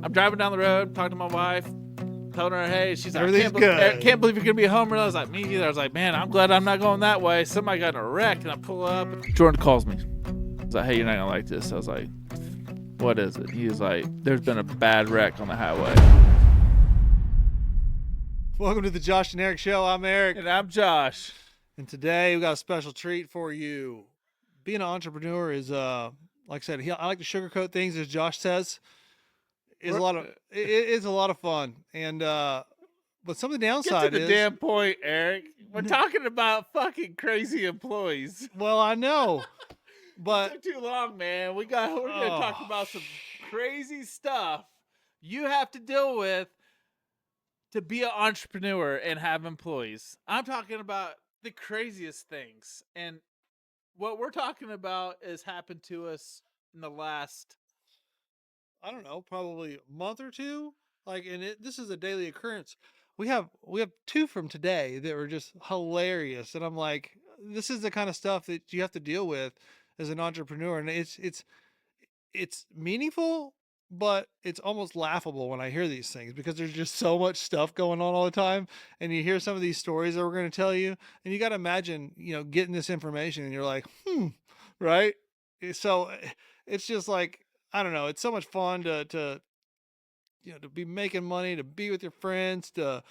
I'm driving down the road, talking to my wife, telling her, hey, she's like, Everything's good. Can't believe you're going to be home. And I was like, me either. I was like, man, I'm glad I'm not going that way. Somebody got in a wreck, and I pull up. Jordan calls me. He's like, hey, you're not going to like this. I was like, what is it? He was like, there's been a bad wreck on the highway. Welcome to the Josh and Eric Show. I'm Eric. And I'm Josh. And today we got a special treat for you. Being an entrepreneur is, like I said, I like to sugarcoat things, as Josh says. It's a lot of fun. And but some of the downside Get to the damn point, Eric. We're talking about fucking crazy employees. Well, I know, but it took too long, man. We're gonna talk about some crazy stuff you have to deal with to be an entrepreneur and have employees. I'm talking about the craziest things, and what we're talking about has happened to us in the last, I don't know, probably a month or two. This is a daily occurrence. We have two from today that were just hilarious, and I'm like, this is the kind of stuff that you have to deal with as an entrepreneur, and it's meaningful, but it's almost laughable when I hear these things because there's just so much stuff going on all the time, and you hear some of these stories that we're going to tell you, and you got to imagine, getting this information, and you're like, right? So it's just like, I don't know. It's so much fun to be making money, to be with your friends, to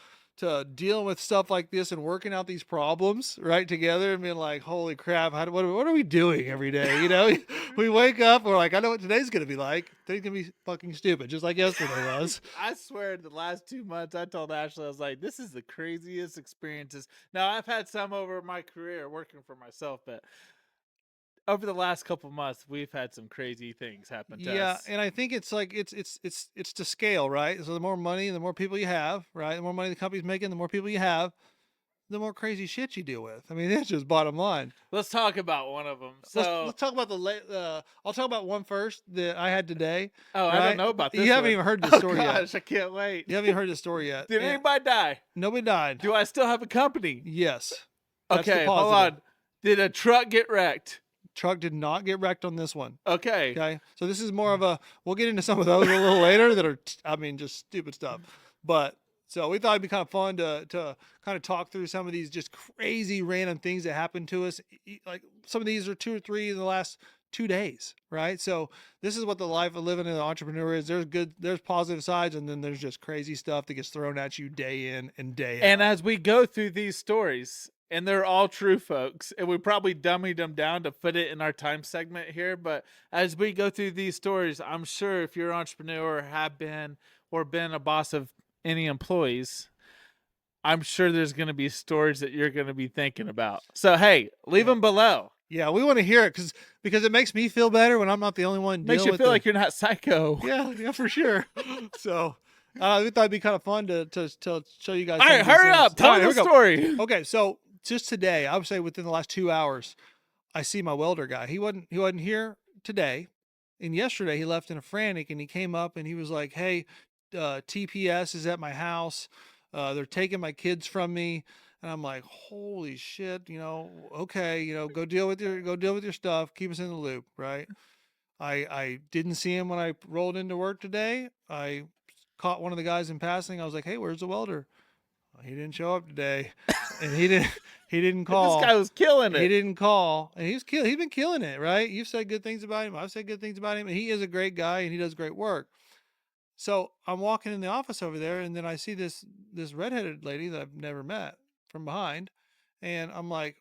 dealing with stuff like this and working out these problems right together and being like, holy crap, what are we doing every day? We wake up, we're like, I know what today's going to be like. Today's going to be fucking stupid, just like yesterday was. I swear the last 2 months, I told Ashley, I was like, this is the craziest experiences. Now, I've had some over my career working for myself, but over the last couple of months, we've had some crazy things happen to us. Yeah, and I think it's like it's to scale, right? So the more money, the more people you have, right? The more money the company's making, the more people you have, the more crazy shit you deal with. I mean, that's just bottom line. Let's talk about one of them. So let's talk about I'll talk about one first that I had today. Oh, right? I don't know about this. You haven't even heard the story yet. Gosh, I can't wait. You haven't even heard the story yet. Did anybody die? Nobody died. Do I still have a company? Yes. Okay, hold on. Did a truck get wrecked? Truck did not get wrecked on this one. Okay. So this is more of we'll get into some of those a little later that are, just stupid stuff. But so we thought it'd be kind of fun to kind of talk through some of these just crazy random things that happened to us. Like some of these are 2 or 3 in the last 2 days, right? So this is what the life of living as an entrepreneur is. There's positive sides, and then there's just crazy stuff that gets thrown at you day in and day out. And as we go through these stories, and they're all true, folks, and we probably dummied them down to fit it in our time segment here. But as we go through these stories, I'm sure if you're an entrepreneur or have been or been a boss of any employees, I'm sure there's going to be stories that you're going to be thinking about. So, hey, leave them below. Yeah, we want to hear it because it makes me feel better when I'm not the only one. Makes you feel like you're not psycho. Yeah, for sure. So we thought it'd be kind of fun to show you guys. All right, hurry up. Tell me the story. Okay, so just today, I would say within the last 2 hours, I see my welder guy. He wasn't here today, and yesterday he left in a frantic, and he came up and he was like, "Hey, TPS is at my house. They're taking my kids from me." And I'm like, "Holy shit, okay, go deal with your stuff. Keep us in the loop, right?" I didn't see him when I rolled into work today. I caught one of the guys in passing. I was like, "Hey, where's the welder?" He didn't show up today, and he didn't call. This guy was killing it. He didn't call, and he's been killing it, right? You've said good things about him. I've said good things about him, and he is a great guy, and he does great work. So I'm walking in the office over there, and then I see this redheaded lady that I've never met from behind, and I'm like,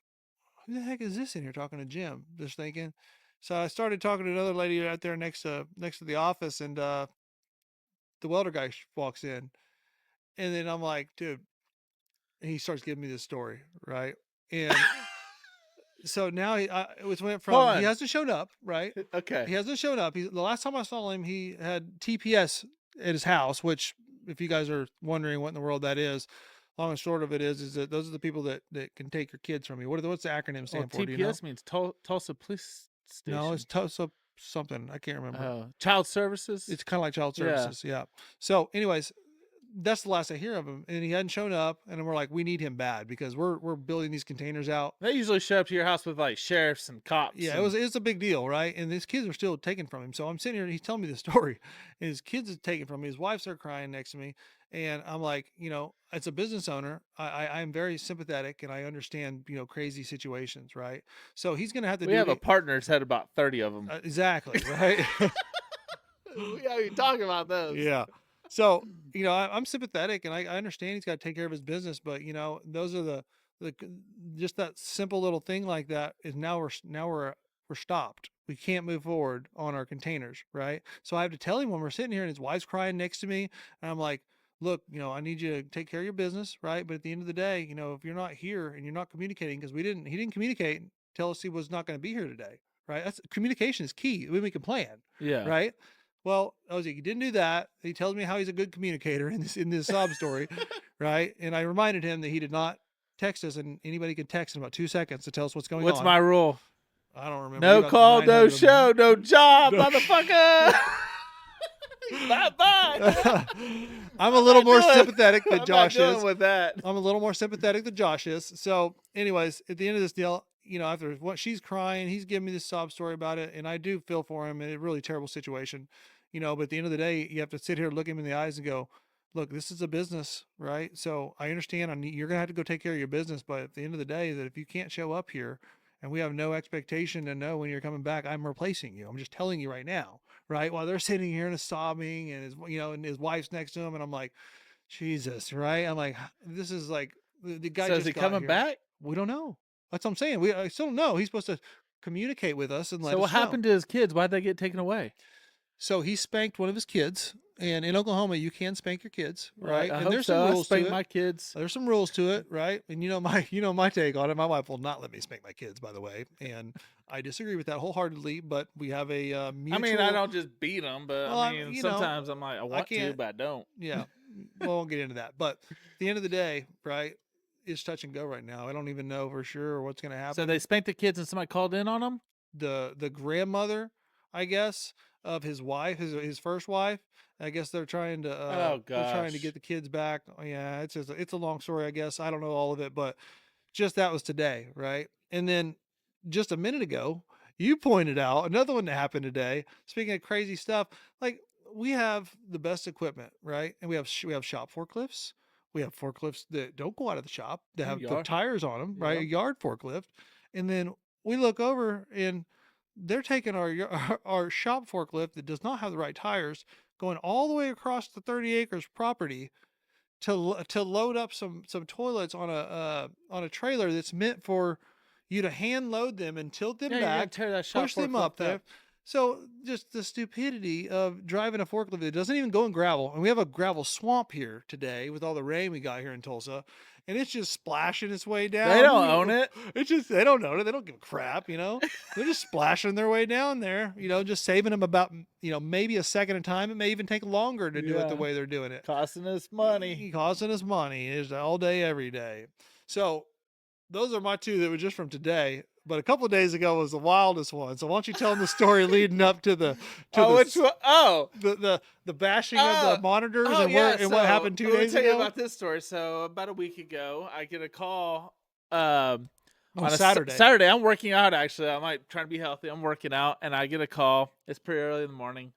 "Who the heck is this in here talking to Jim?" Just thinking. So I started talking to another lady out there next to the office, and the welder guy walks in, and then I'm like, "Dude." And he starts giving me this story, right? And so now it went from he hasn't showed up, right? Okay. He hasn't showed up. The last time I saw him, he had TPS at his house, which, if you guys are wondering what in the world that is, long and short of it is that those are the people that can take your kids from you. What's the acronym stand for? TPS Do you know? means Tulsa Police Station. No, it's Tulsa something. I can't remember. Child Services? It's kind of like Child Services, yeah. So anyways, that's the last I hear of him. And he hadn't shown up. And we're like, we need him bad because we're building these containers out. They usually show up to your house with like sheriffs and cops. Yeah, and... it's a big deal, right? And his kids are still taken from him. So I'm sitting here and he's telling me the story. And his kids are taken from me. His wife's are crying next to me. And I'm like, as a business owner, I'm very sympathetic and I understand, crazy situations, right? So he's going to have to We have a partner that's had about 30 of them. Exactly, right? Yeah, you talking about those. Yeah. So, I'm sympathetic and I understand he's got to take care of his business, but those are the just that simple little thing like that is now we're stopped. We can't move forward on our containers, right? So I have to tell him when we're sitting here and his wife's crying next to me, and I'm like, look, I need you to take care of your business, right? But at the end of the day, if you're not here and you're not communicating, because he didn't communicate, tell us he was not going to be here today, right? That's communication is key. We make a plan, Yeah, right? Well, I was like, he didn't do that. He tells me how he's a good communicator in this sob story, right? And I reminded him that he did not text us, and anybody can text in about 2 seconds to tell us what's going on. What's my rule? I don't remember. No call, no show, no job, motherfucker. Bye. I'm a little more sympathetic than Josh is. With that, I'm a little more sympathetic than Josh is. So, anyways, at the end of this deal, after what she's crying, he's giving me this sob story about it, and I do feel for him in a really terrible situation. But at the end of the day, you have to sit here, look him in the eyes, and go, look, this is a business, right? So I understand you're going to have to go take care of your business. But at the end of the day, that if you can't show up here and we have no expectation to know when you're coming back, I'm replacing you. I'm just telling you right now, right? While they're sitting here and sobbing and and his wife's next to him. And I'm like, Jesus, right? I'm like, this is like the guy. So just is he got coming here. back? We don't know. That's what I'm saying. I still don't know. He's supposed to communicate with us and let us know. So what happened to his kids? Why'd they get taken away? So he spanked one of his kids, and in Oklahoma, you can spank your kids, right? I and hope there's so. some rules I spank to it. my kids. There's some rules to it, right? And my take on it. My wife will not let me spank my kids, by the way, and I disagree with that wholeheartedly. But we have a mutual. I mean, I don't just beat them, but Well, I mean, sometimes I'm like, I want to, but I don't. Yeah, we won't get into that. But at the end of the day, right? It's touch and go right now. I don't even know for sure what's going to happen. So they spanked the kids and somebody called in on them? The grandmother, I guess, of his wife, his first wife. I guess they're trying to they're trying to get the kids back. Yeah, it's a long story, I guess. I don't know all of it, but just that was today, right? And then just a minute ago, you pointed out another one that happened today. Speaking of crazy stuff, like we have the best equipment, right? And we have shop forklifts. We have forklifts that don't go out of the shop, that have the tires on them, right? A yard forklift. And then we look over and they're taking our shop forklift that does not have the right tires, going all the way across the 30 acres property to load up some toilets on a trailer that's meant for you to hand load them and tilt them back, push them up there. So just the stupidity of driving a forklift that doesn't even go in gravel. And we have a gravel swamp here today with all the rain we got here in Tulsa. And it's just splashing its way down. They don't own it. They don't own it. They don't give a crap, They're just splashing their way down there, just saving them about, maybe a second at a time. It may even take longer to do it the way they're doing it. Costing us money. It's all day, every day. So those are my two that were just from today. But a couple of days ago was the wildest one. So why don't you tell them the story leading up to the which one? The bashing of the monitors and what happened 2 days ago? Let me tell you about this story. So about a week ago, I get a call on Saturday. Saturday, I'm working out actually. I'm like trying to be healthy. I'm working out, and I get a call. It's pretty early in the morning,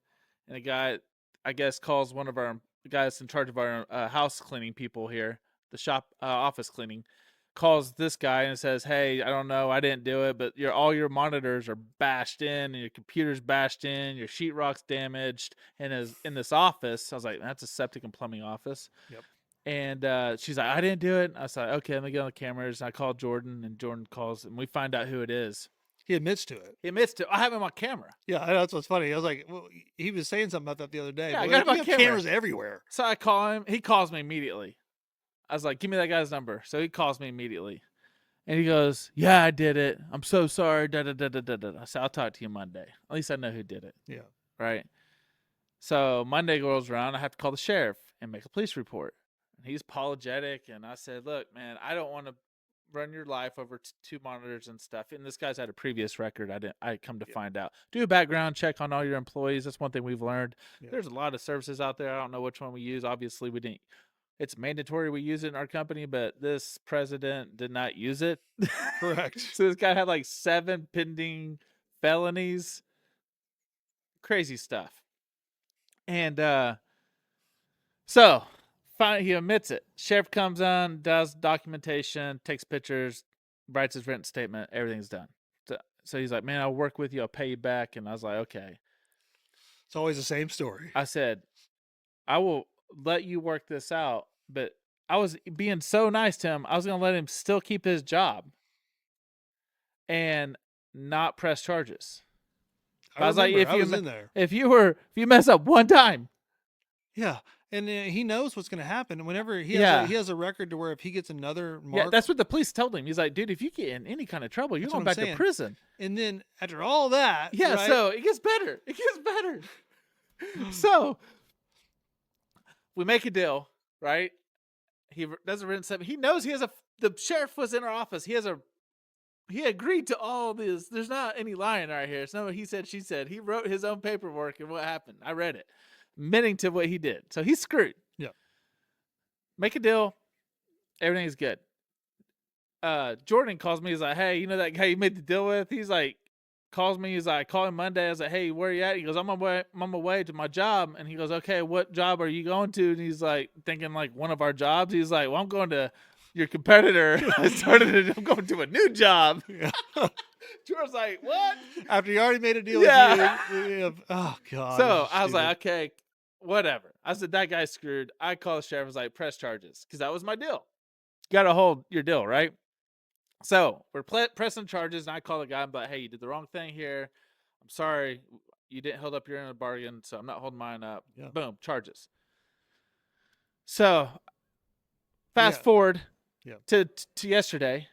and a guy, I guess, calls one of our guys in charge of our house cleaning people here, the shop office cleaning. Calls this guy and says, "Hey, I don't know, I didn't do it, but all your monitors are bashed in, and your computer's bashed in, your sheetrock's damaged, and is in this office." I was like, "That's a septic and plumbing office." Yep. And she's like, "I didn't do it." I was like, "Okay, let me get on the cameras." And I called Jordan, and Jordan calls, and we find out who it is. He admits to it. He admits to it. I have him on camera. Yeah, that's what's funny. I was like, well, he was saying something about that the other day. Yeah, I got him on camera. Cameras everywhere. So I call him. He calls me immediately. I was like, "Give me that guy's number." So he calls me immediately. And he goes, "Yeah, I did it. I'm so sorry. Da, da, da, da, da, da." I said, "I'll talk to you Monday. At least I know who did it." Yeah. Right? So Monday rolls around. I have to call the sheriff and make a police report. And he's apologetic. And I said, "Look, man, I don't want to run your life over 2 monitors and stuff. And this guy's had a previous record. I come to find out. Do a background check on all your employees. That's one thing we've learned. Yeah. There's a lot of services out there. I don't know which one we use. Obviously, we didn't. It's mandatory we use it in our company, but this president did not use it. Correct. So this guy had like 7 pending felonies. Crazy stuff. And so finally he admits it. Sheriff comes on, does documentation, takes pictures, writes his written statement, everything's done. So he's like, man, I'll work with you, I'll pay you back. And I was like, okay. It's always the same story. I said, I will let you work this out, but I was being so nice to him, I was gonna let him still keep his job and not press charges. I was like, if you mess up one time, yeah, and he knows what's going to happen. Whenever he has a record to where if he gets another mark, that's what the police told him. He's like, dude, if you get in any kind of trouble, you're going back to prison. And then after all that, right? So it gets better. It gets better. So we make a deal, right? He does a written statement. He knows the sheriff was in our office. He agreed to all this. There's not any lying right here. It's not what he said, she said. He wrote his own paperwork and what happened. I read it, admitting to what he did. So he's screwed. Yeah. Make a deal. Everything's good. Jordan calls me. He's like, hey, you know that guy you made the deal with? He's like, calls me. He's like, call him Monday. I was like, hey, where you at? He goes, I'm on my way to my job. And he goes, okay, what job are you going to? And he's like, thinking like one of our jobs. He's like, well, I'm going to your competitor. I'm going to a new job. Yeah. George's like, what? After you already made a deal with you. Oh, God. So I was like, okay, whatever. I said, that guy's screwed. I called the sheriff. I was like, press charges. Because that was my deal. You got to hold your deal, right? So we're pressing charges. And I call the guy. I'm like, hey, you did the wrong thing here. I'm sorry. You didn't hold up your end of the bargain. So I'm not holding mine up. Yeah. Boom, charges. So fast forward. Yeah. To yesterday,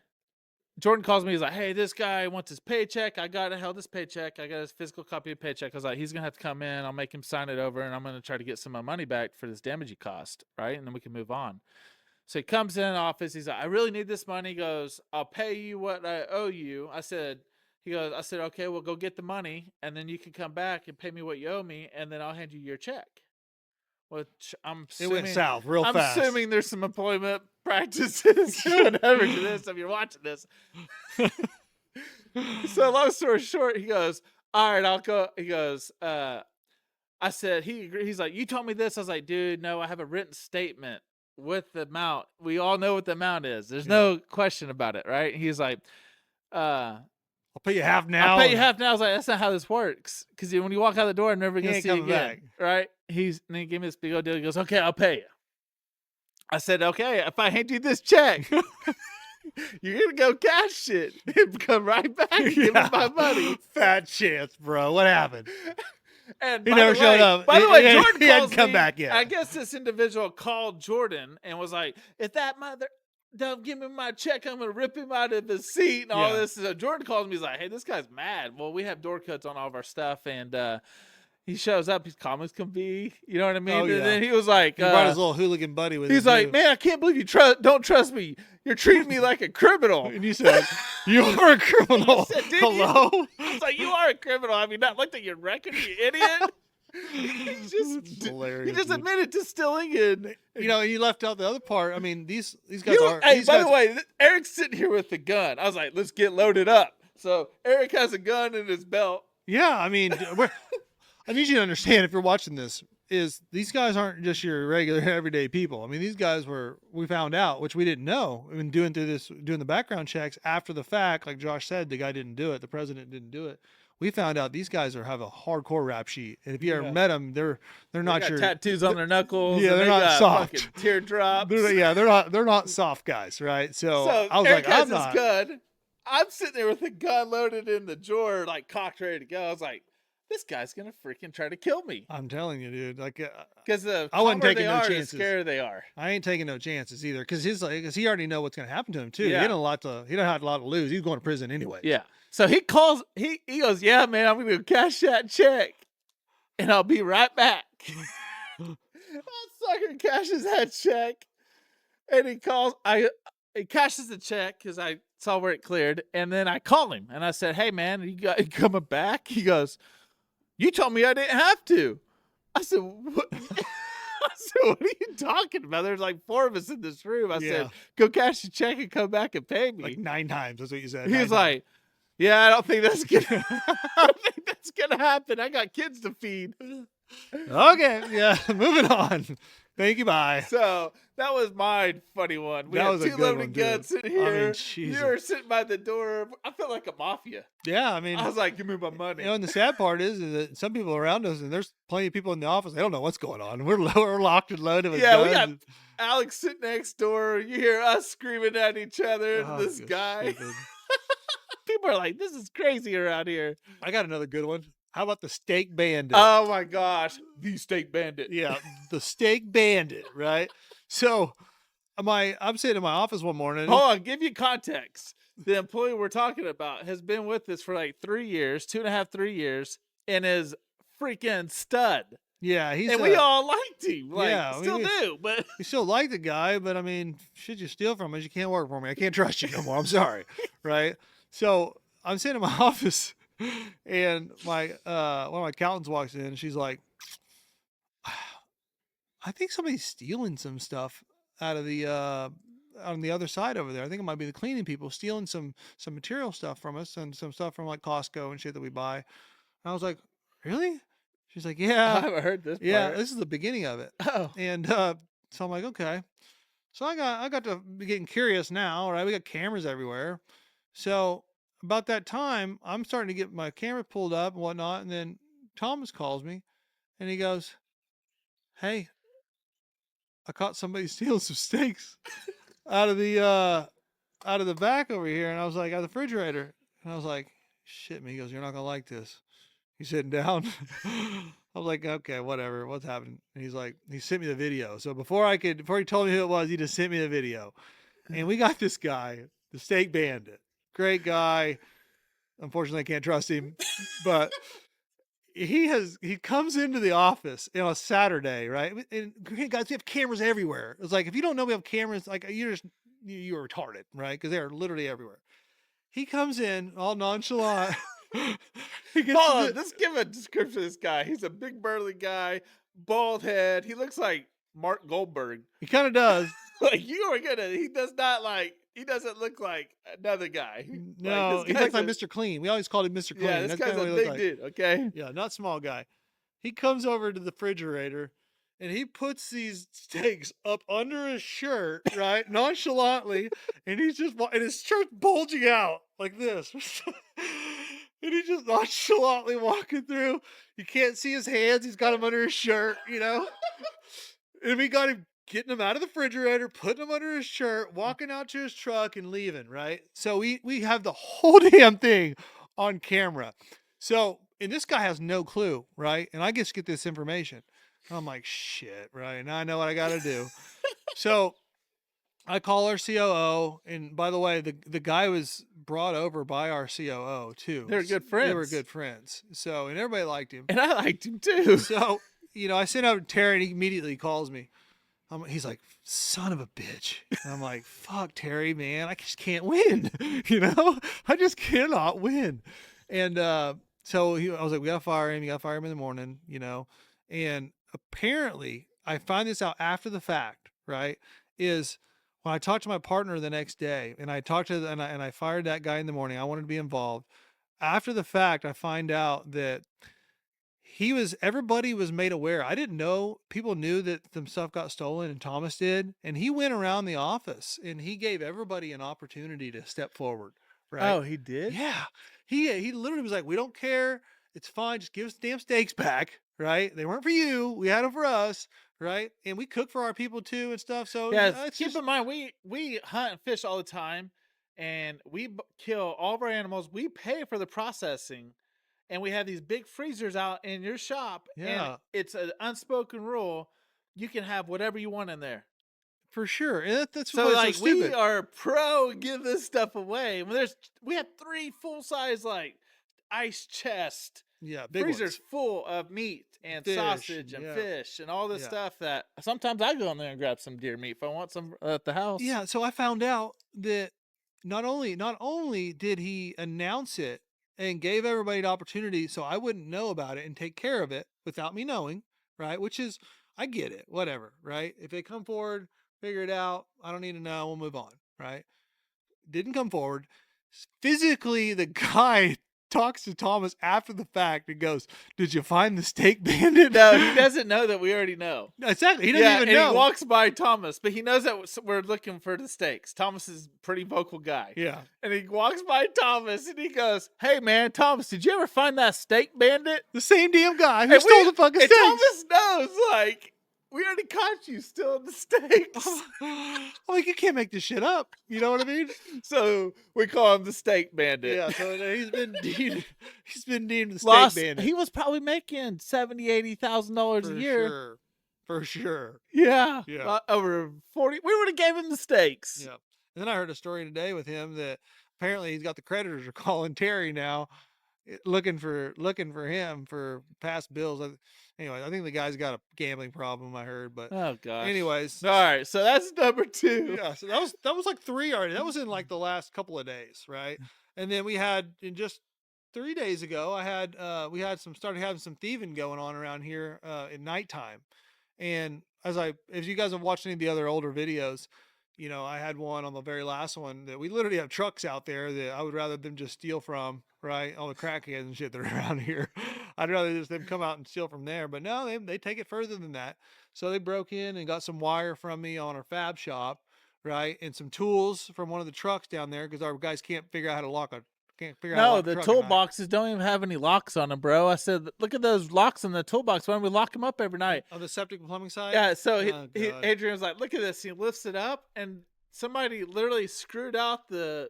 Jordan calls me. He's like, hey, this guy wants his paycheck. I got to held his paycheck. I got his physical copy of paycheck. I was like, he's going to have to come in. I'll make him sign it over, and I'm going to try to get some of my money back for this damage he cost, right? And then we can move on. So he comes in the office. He's like, I really need this money. He goes, I'll pay you what I owe you. I said, okay, well, go get the money, and then you can come back and pay me what you owe me, and then I'll hand you your check. Which it went south real fast. I'm assuming there's some employment practices or whatever to this if you're watching this. So long story short, he goes, all right, I'll go. He goes, I said, he's like, you told me this. I was like, dude, no, I have a written statement with the amount. We all know what the amount is. There's no question about it, right? He's like, I'll pay you half now. I was like, that's not how this works. Because when you walk out the door, I'm never going to see you again. Back. Right? And he gave me this big old deal. He goes, okay, I'll pay you. I said, okay, if I hand you this check, you're going to go cash it and come right back and give me my money. Fat chance, bro. What happened? And he never showed up. By the way, Jordan hadn't come back yet. I guess this individual called Jordan and was like, if that mother don't give me my check, I'm gonna rip him out of his seat and all this. So Jordan calls me, he's like, hey, this guy's mad. Well, we have door cuts on all of our stuff, and he shows up, he's calm as can be, you know what I mean? And then he was like, he brought his little hooligan buddy with him. He's like, man, I can't believe you don't trust me. You're treating me like a criminal. And you said, you are a criminal. Said, hello? I was like, you are a criminal. Have you not looked at your record, you idiot? He just admitted to stealing it. You know, you left out the other part. I mean, these guys are. Hey, by the way, Eric's sitting here with the gun. I was like, let's get loaded up. So Eric has a gun in his belt. Yeah, I mean, I need you to understand, if you're watching this, is these guys aren't just your regular everyday people. I mean, these guys we found out, which we didn't know. I mean, doing the background checks after the fact, like Josh said, the guy didn't do it. The president didn't do it. We found out these guys have a hardcore rap sheet, and if you ever met them, they're not your tattoos on their knuckles. Yeah, they're not soft. Teardrops. They're not soft guys, right? So I was Eric like, has his gun. I'm sitting there with the gun loaded in the drawer, like cocked, ready to go. I was like, this guy's gonna freaking try to kill me. I'm telling you, dude. Like, because I wasn't taking no chances. The scarier they are. I ain't taking no chances either, because he already know what's gonna happen to him too. Yeah. He don't have a lot to lose. He's going to prison anyway. Yeah. So he calls. He goes, yeah, man, I'm gonna go cash that check, and I'll be right back. That sucker cashes that check, and he calls. he cashes the check because I saw where it cleared, and then I called him and I said, "Hey man, you coming back?" He goes, "You told me I didn't have to." I said, "What?" I said, "What are you talking about? There's like 4 of us in this room." I said, Yeah. "Go cash the check and come back and pay Like me." 9 times. That's what you said. He 9 was times. like, "Yeah, I don't think that's gonna I don't think that's gonna happen. I got kids to feed." Okay. Yeah. Moving on. Thank you. Bye. So that was my funny one. We That had was a 2 good loaded one, guns too. sitting I mean, here. Jesus. You were sitting by the door. I felt like a mafia. Yeah. I mean, I was like, "Give me my money." and the sad part is that some people around us, and there's plenty of people in the office, they don't know what's going on. We're locked and loaded with Yeah, we guns. got Alex sitting next door. You hear us screaming at each other. And Oh, this you're guy. stupid. People are like, "This is crazy around here." I got another good one. How about the steak bandit? Oh my gosh, the steak bandit. Yeah, the steak bandit, right? So I'm sitting in my office one morning. Hold on, give you context. The employee we're talking about has been with us for like 3 years, 2.5, 3 years, and is freaking stud. Yeah, he's And we all liked him. Like, yeah, still do, but we still like the guy, but I mean, shit you steal from us, you can't work for me. I can't trust you no more. I'm sorry, right? So I'm sitting in my office, and my one of my accountants walks in, and she's like, "I think somebody's stealing some stuff out of the on the other side over there. I think it might be the cleaning people stealing some material stuff from us and some stuff from like Costco and shit that we buy." And I was like, "Really?" She's like, I "Yeah, haven't heard this yeah. part. This is the beginning of it." Oh. And so I'm like, "Okay." So I got to be getting curious now, right? We got cameras everywhere. So about that time, I'm starting to get my camera pulled up and whatnot, and then Thomas calls me and he goes, "Hey, I caught somebody stealing some steaks out of the back over here." And I was like, "Out of the refrigerator." And I was like, "Shit, man." He goes, "You're not gonna like this." He's sitting down. I was like, "Okay, whatever. What's happening?" And he's like, he sent me the video. So before he told me who it was, he just sent me the video. And we got this guy, the steak bandit. Great guy. Unfortunately, I can't trust him, but he comes into the office on a Saturday, right? And guys, we have cameras everywhere. It's like, if you don't know we have cameras, like you're retarded, right? Because they are literally everywhere. He comes in all nonchalant. He gets Hold on, let's give a description of this guy. He's a big burly guy, bald head. He looks like Mark Goldberg. He kind of does. Like he doesn't look like another guy. No, Like, he this looks like guy's Mr. Clean. We always called him Mr. Clean. yeah, this That's guy's kinda a what he looks big like. dude, okay? Yeah, not small guy. He comes over to the refrigerator and he puts these steaks up under his shirt, right? Nonchalantly. And he's just, and his shirt's bulging out like this. And he's just nonchalantly walking through. You can't see his hands. He's got them under his shirt, you know? And we got him getting him out of the refrigerator, putting him under his shirt, walking out to his truck and leaving, right? So we have the whole damn thing on camera. So, and this guy has no clue, right? And I just get this information. I'm like, shit, right? Now I know what I got to do. So I call our COO. And by the way, the guy was brought over by our COO too. They're good friends. They were good friends. So, and everybody liked him. And I liked him too. So, I sent out Terry and he immediately calls me. He's like, "Son of a bitch." And I'm like, "Fuck, Terry, man. I just can't win." I just cannot win. And so I was like, "We got to fire him. You got to fire him in the morning, And apparently, I find this out after the fact, right? Is when I talked to my partner the next day and I talked to, and I fired that guy in the morning. I wanted to be involved. After the fact, I find out that everybody was made aware. I didn't know. People knew that some stuff got stolen and Thomas did. And he went around the office and he gave everybody an opportunity to step forward. Right. Oh, he did? Yeah. He literally was like, "We don't care. It's fine. Just give us the damn steaks back." Right. They weren't for you. We had them for us. Right. And we cook for our people too and stuff. So Yeah, it's keep just, in mind, we hunt and fish all the time, and we kill all of our animals. We pay for the processing, and we have these big freezers out in your shop. Yeah. And it's an unspoken rule: you can have whatever you want in there. for sure. And that's So what's like so we stupid. are pro give this stuff away. We have 3 full size like ice chest, Yeah, big freezers ones. full of meat and Fish, sausage and yeah. fish and all this Yeah. stuff that sometimes I go in there and grab some deer meat if I want some at the house. Yeah, so I found out that not only did he announce it and gave everybody the opportunity so I wouldn't know about it and take care of it without me knowing, right? Which is I get it, whatever, right? If they come forward, figure it out, I don't need to know, we'll move on, right? Didn't come forward. Physically, the guy talks to Thomas after the fact and goes, "Did you find the steak bandit?" No, he doesn't know that we already know. Exactly. He doesn't even and know. he walks by Thomas, but he knows that we're looking for the steaks. Thomas is a pretty vocal guy. Yeah. And he walks by Thomas and he goes, "Hey man, Thomas, did you ever find that steak bandit?" The same damn guy who And stole the fucking and steaks. Thomas knows, like, we already caught you stealing the steaks. I'm like, you can't make this shit up. You know what I mean? So we call him the steak bandit. Yeah. So he's been deemed. He's been deemed the steak Lost, bandit. he was probably making $70,000-$80,000 a year. Sure. For sure. Yeah. Yeah. Over 40. We would have gave him the steaks. Yeah. And then I heard a story today with him that apparently he's got the creditors are calling Terry now, looking for him for past bills. Anyway, I think the guy's got a gambling problem. I heard, but Oh gosh. anyways, All right. So that's number 2. yeah. So that was like 3 already. That was in like the last couple of days, right? And then we had in just 3 days ago, we had started having some thieving going on around here at nighttime. And if you guys have watched any of the other older videos, you know, I had one on the very last one that we literally have trucks out there that I would rather them just steal from, right? All the crackheads and shit that are around here. I'd rather just them come out and steal from there. But no, they take it further than that. So they broke in and got some wire from me on our fab shop, right? And some tools from one of the trucks down there because our guys can't figure out how to lock a No, the truck at night. toolboxes don't even have any locks on them, bro. I said, look at those locks on the toolbox. Why don't we lock them up every night? On the septic and plumbing side? Yeah. So Oh, God. Adrian was like, look at this. He lifts it up, and somebody literally screwed out the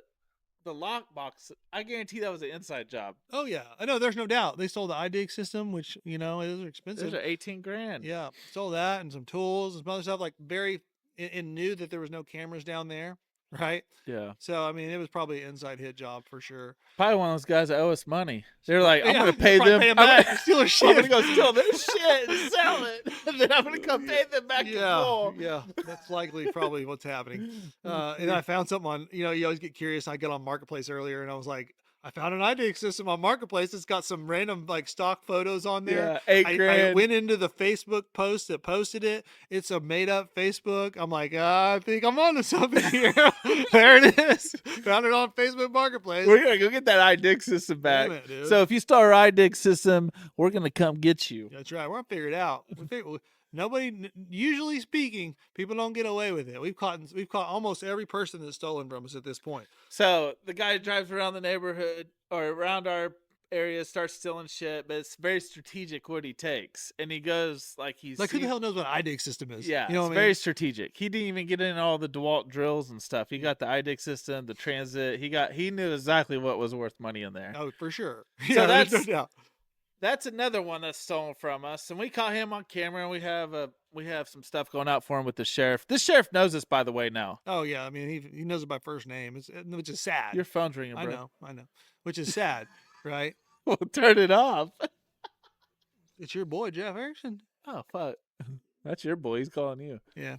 lock box. I guarantee that was an inside job. Oh yeah, I know. There's no doubt they stole the iDig system, which you know those are expensive. Those are 18 grand. Yeah, stole that and some tools and some other stuff. Like and knew that there was no cameras down there, right? Yeah. So I mean, it was probably an inside hit job for sure. Probably one of those guys that owe us money. They're like, I'm Yeah, gonna pay probably them. pay 'em I'm back, gonna- steal their I'm shit. gonna go steal their shit and sell it, and then I'm gonna come pay them back in full. Yeah, that's likely probably what's happening. And then I found something on, you know, you always get curious. I got on Marketplace earlier and I was like, I found an iDig system on Marketplace. It's got some random like stock photos on there. Yeah, 8 I grand. went into the Facebook post that posted it. It's a made up Facebook. I'm like, I think I'm onto something here. There it is. Found it on Facebook Marketplace. We're gonna go get that iDig system back. Damn it, dude. So if you start our iDig system, we're gonna come get you. That's right. We're gonna figure it out. Usually speaking, people don't get away with it. We've caught almost every person that's stolen from us at this point. So the guy drives around the neighborhood or around our area, starts stealing shit, but it's very strategic what he takes, and he goes like he's Like, who the hell knows what an iDig system is? Yeah, you know it's what I very mean? strategic. He didn't even get in all the DeWalt drills and stuff. He got the iDig system, the transit. He knew exactly what was worth money in there. Oh, for sure. So Yeah, there's that's- no doubt. That's another one that's stolen from us, and we caught him on camera. And we have some stuff going out for him with the sheriff. This sheriff knows us, by the way. Now Oh yeah, I mean he knows it by first name, which is sad. your phone's ringing, bro. I know, which is sad, right? Well, turn it off. It's your boy Jeff Erickson. Oh fuck, that's your boy. He's calling you. Yeah,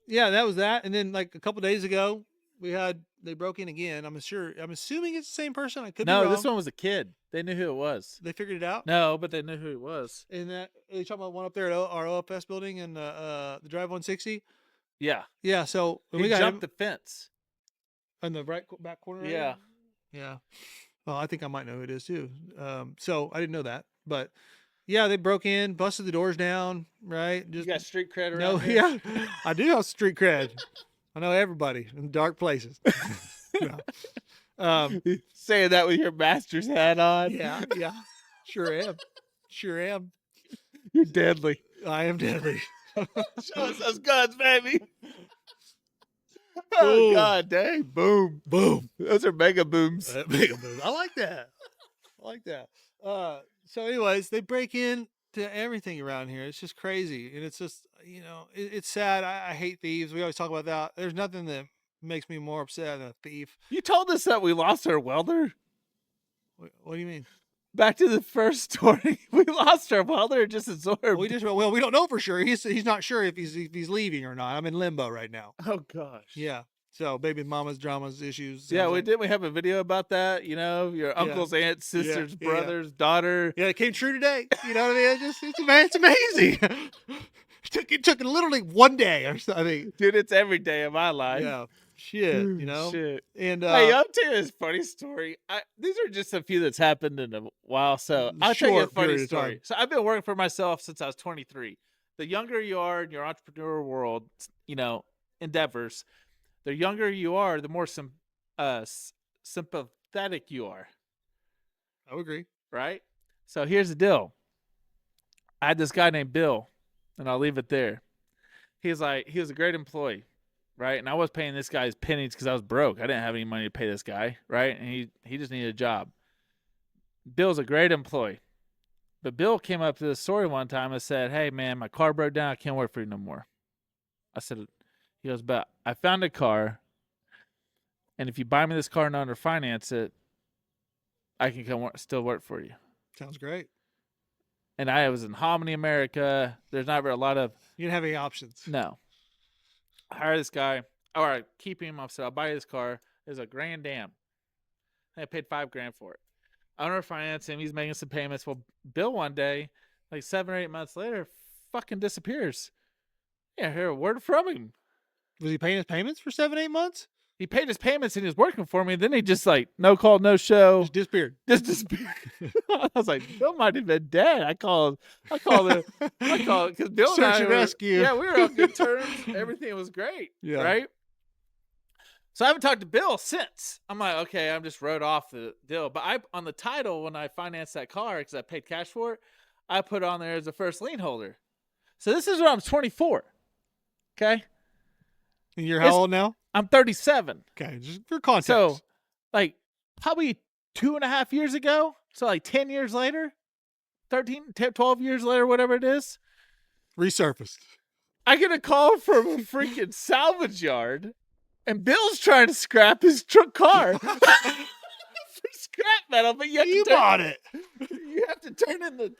yeah, that was that. And then like a couple days ago, they broke in again. I'm assuming it's the same person. I could be No, wrong. this one was a kid. They knew who it was. They figured it out. No, but they knew who it was. And that are you talking about one up there at our OFS building and the Drive 160? Yeah, Yeah. So when he we got jumped him the fence. in the back corner. Yeah. area? Yeah. Well, I think I might know who it is too. So I didn't know that, but yeah, they broke in, busted the doors down, right? You got street cred around no, here? yeah, I do have street cred. I know everybody in dark places. Yeah. Saying that with your master's hat on. Yeah, yeah, sure am. You're deadly. I am deadly. Show us those guns, baby. Oh, Boom. God dang. Boom. Boom. Those are mega booms. Mega boom. I like that. So anyways, they break in to everything around here. It's just crazy. And it's just, you know, it's sad. I hate thieves. We always talk about that. There's nothing that makes me more upset than a thief. You told us that we lost our welder. What do you mean? Back to the first story. We lost our welder, just absorbed. We don't know for sure. He's not sure if he's leaving or not. I'm in limbo right now. Oh gosh. Yeah. So baby mama's dramas issues. Yeah, sounds like- we have a video about that. You know, your uncles, aunts, sisters, yeah. brothers, daughter. Yeah, it came true today. You know what I mean? It's amazing. It took literally one day or something. Dude, it's every day of my life. Yeah. Shit. You know. Shit. And hey, I'll tell you this funny story. These are just a few that's happened in a while, so I'll tell you a funny story. So I've been working for myself since I was 23. The younger you are in your entrepreneur world, you know, endeavors, the younger you are, the more sympathetic you are. I would agree. Right? So here's the deal. I had this guy named Bill, and I'll leave it there. He was a great employee. Right. And I was paying this guy his pennies because I was broke. I didn't have any money to pay this guy. Right. And he just needed a job. Bill's a great employee. But Bill came up to the story one time and said, hey, man, my car broke down. I can't work for you no more. I said, he goes, but I found a car. And if you buy me this car and under finance it, I can still work for you. Sounds great. And I was in Hominy, America. There's not a lot of. You didn't have any options. No. I hired this guy. All right, keep him. I said, I'll buy you this car. It was a grand dam. I paid $5,000 for it. I don't finance him. He's making some payments. Well, Bill one day, like 7 or 8 months later, fucking disappears. Yeah, I hear a word from him. Was he paying his payments for 7, 8 months? He paid his payments and he was working for me. Then he just like no call, no show. Just disappeared. Just disappeared. I was like, Bill might have been dead. I called it because Bill Search and I and were, rescue. Yeah, we were on good terms. Everything was great. Yeah. Right. So I haven't talked to Bill since. I'm like, okay, I'm just wrote off the deal. But on the title when I financed that car because I paid cash for it, I put on there as a first lien holder. So this is when I'm 24. Okay. And you're how old now? I'm 37. Okay, just for context. So, like, probably 2.5 years ago, so like 10 years later, 12 years later, whatever it is, resurfaced. I get a call from a freaking salvage yard, and Bill's trying to scrap his car for scrap metal, but you bought it. You have to turn in the.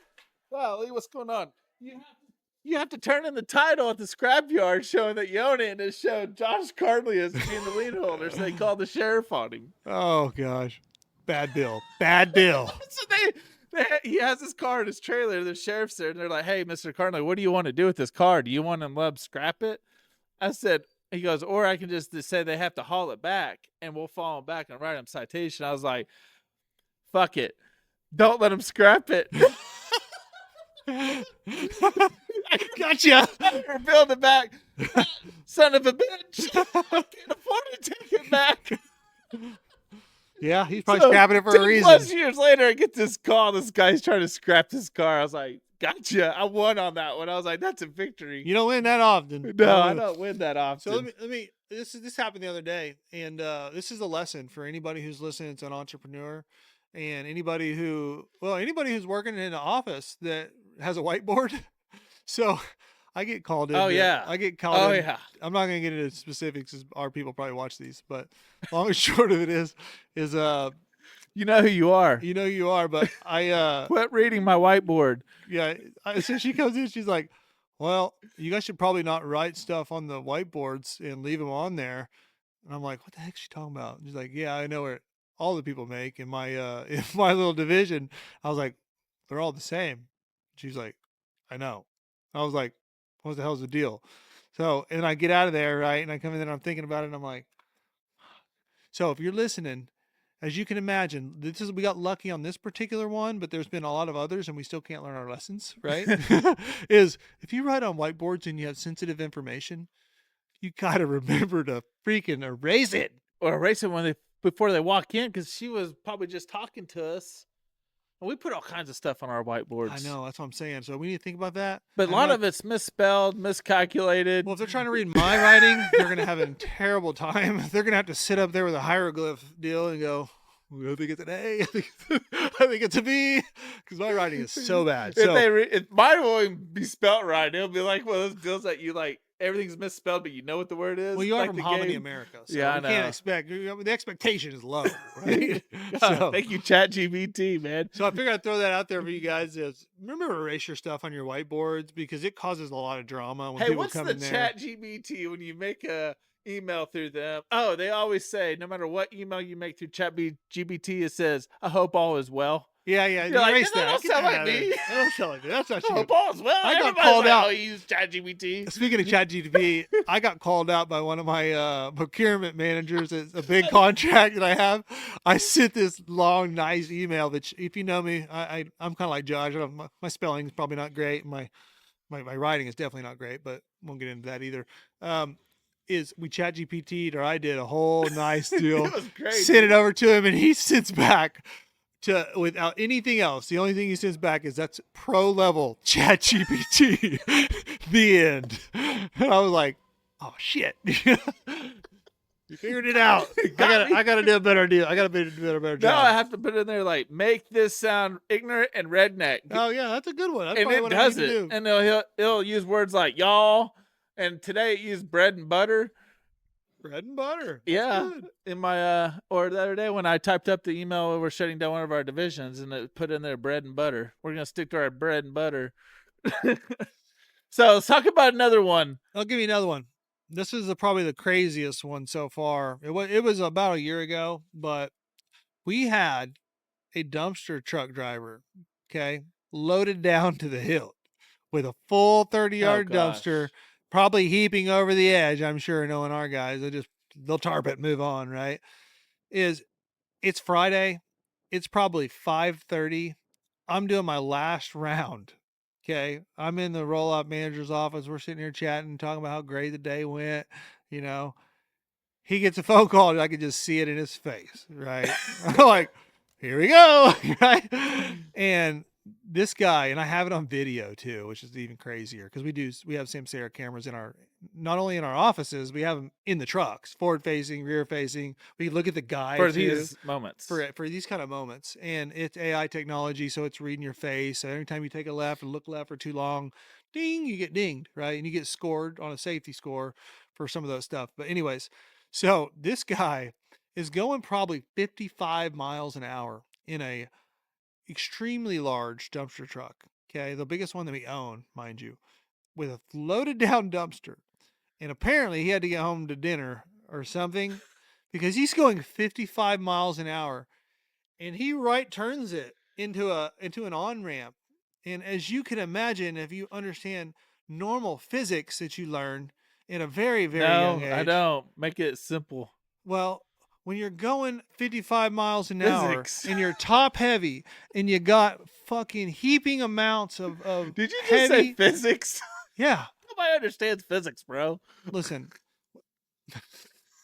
Wow, what's going on? You have to turn in the title at the scrapyard showing that you own it, and it showed Josh Carnley as being the lien holder, so they called the sheriff on him. Oh, gosh. Bad Bill. Bad Bill. So he has his car in his trailer, the sheriff's there, and they're like, hey, Mr. Carnley, what do you want to do with this car? Do you want to let him scrap it? I said, he goes, or I can just say they have to haul it back, and we'll follow him back and write him citation. I was like, fuck it. Don't let him scrap it. I gotcha. Or build it back. Son of a bitch. I can't afford to take it back. Yeah, he's probably scrapping it for a reason. 10+ years later, I get this call. This guy's trying to scrap this car. I was like, gotcha. I won on that one. I was like, that's a victory. You don't win that often. No, I don't win that often. So let me this happened the other day, and this is a lesson for anybody who's listening to an entrepreneur, and anybody who's working in an office that has a whiteboard. So I get called in. I get called in. Yeah. I'm not going to get into specifics as our people probably watch these, but long and short of it is you know who you are. You know you are, but I quit reading my whiteboard. Yeah. So she comes in, she's like, well, you guys should probably not write stuff on the whiteboards and leave them on there. And I'm like, what the heck is she talking about? And she's like, yeah, I know what all the people make in my little division. I was like, they're all the same. She's like, I know. I was like, what the hell's the deal? So, and I get out of there, right? And I come in there and I'm thinking about it and I'm like, so if you're listening, as you can imagine, we got lucky on this particular one, but there's been a lot of others and we still can't learn our lessons, right? Is if you write on whiteboards and you have sensitive information, you got to remember to freaking erase it. Or erase it before they walk in, because she was probably just talking to us. We put all kinds of stuff on our whiteboards. I know, that's what I'm saying. So we need to think about that. But a lot of it's misspelled, miscalculated. Well, if they're trying to read my writing, they're going to have a terrible time. They're going to have to sit up there with a hieroglyph deal and go, I think it's an A. I think it's a B because my writing is so bad. If So if mine won't even be spelt right, it'll be like one of those deals that you like everything's misspelled, but you know what the word is. well, you are like from the Hominy game. America, so Yeah, I we can't know. expect. The expectation is low, right? God, thank you, ChatGPT, man. So I figured I'd throw that out there for you guys. Is remember erase your stuff on your whiteboards because it causes a lot of drama when Hey, people what's come the in there. ChatGPT when you make a email through them? Oh, they always say no matter what email you make through ChatGPT, it says, "I hope all is well." Yeah, You're like, erase that that. don't Get sound that like out of there. me. That don't sound like me. That's not I you. hope all is well. I got Everybody's called like, out. oh, you use ChatGPT. Speaking of ChatGPT, I got called out by one of my procurement managers. It's a big contract that I have. I sent this long, nice email that, if you know me, I'm kind of like Josh. My spelling is probably not great. My writing is definitely not great, but won't get into that either. Is we ChatGPT'd, or I did a whole nice deal. It was great. Sent it over to him, and he sits back to without anything else. The only thing he sends back is that's pro level chat GPT. The end. And I was like, oh shit. You figured it out. I gotta do a better deal. I gotta do a better job. Now I have to put in there like make this sound ignorant and redneck. Oh yeah, that's a good one. That's and probably it what I does need to it. do. And it'll use words like y'all. And today it used bread and butter. Bread and butter. That's Yeah. good. In my or the other day when I typed up the email, we're shutting down one of our divisions, and it put in there bread and butter. We're gonna stick to our bread and butter. So let's talk about another one. I'll give you another one. This is probably the craziest one so far. It was about a year ago, but we had a dumpster truck driver, okay, loaded down to the hilt with a full 30-yard dumpster, probably heaping over the edge. I'm sure, knowing our guys, they'll tarp it, move on, right? It's Friday. It's probably 5:30. I'm doing my last round. Okay. I'm in the roll-up manager's office. We're sitting here chatting, talking about how great the day went. You know, he gets a phone call and I could just see it in his face. Right. I'm like, here we go. Right. And this guy, and I have it on video too, which is even crazier because we have Samsara cameras not only in our offices, we have them in the trucks, forward facing, rear facing. We look at the guy For these moments. For these kind of moments. And it's AI technology, so it's reading your face. So every time you take a left and look left for too long, ding, you get dinged, right? And you get scored on a safety score for some of those stuff. But anyways, so this guy is going probably 55 miles an hour in a extremely large dumpster truck. Okay, the biggest one that we own, mind you, with a loaded down dumpster. And apparently he had to get home to dinner or something because he's going 55 miles an hour, and he right turns it into an on-ramp. And as you can imagine, if you understand normal physics that you learn in a very, very young age. I don't. Make it simple. Well, when you're going 55 miles an hour and you're top heavy and you got fucking heaping amounts of Did you just heavy, say physics? Yeah. Nobody understands physics, bro. Listen,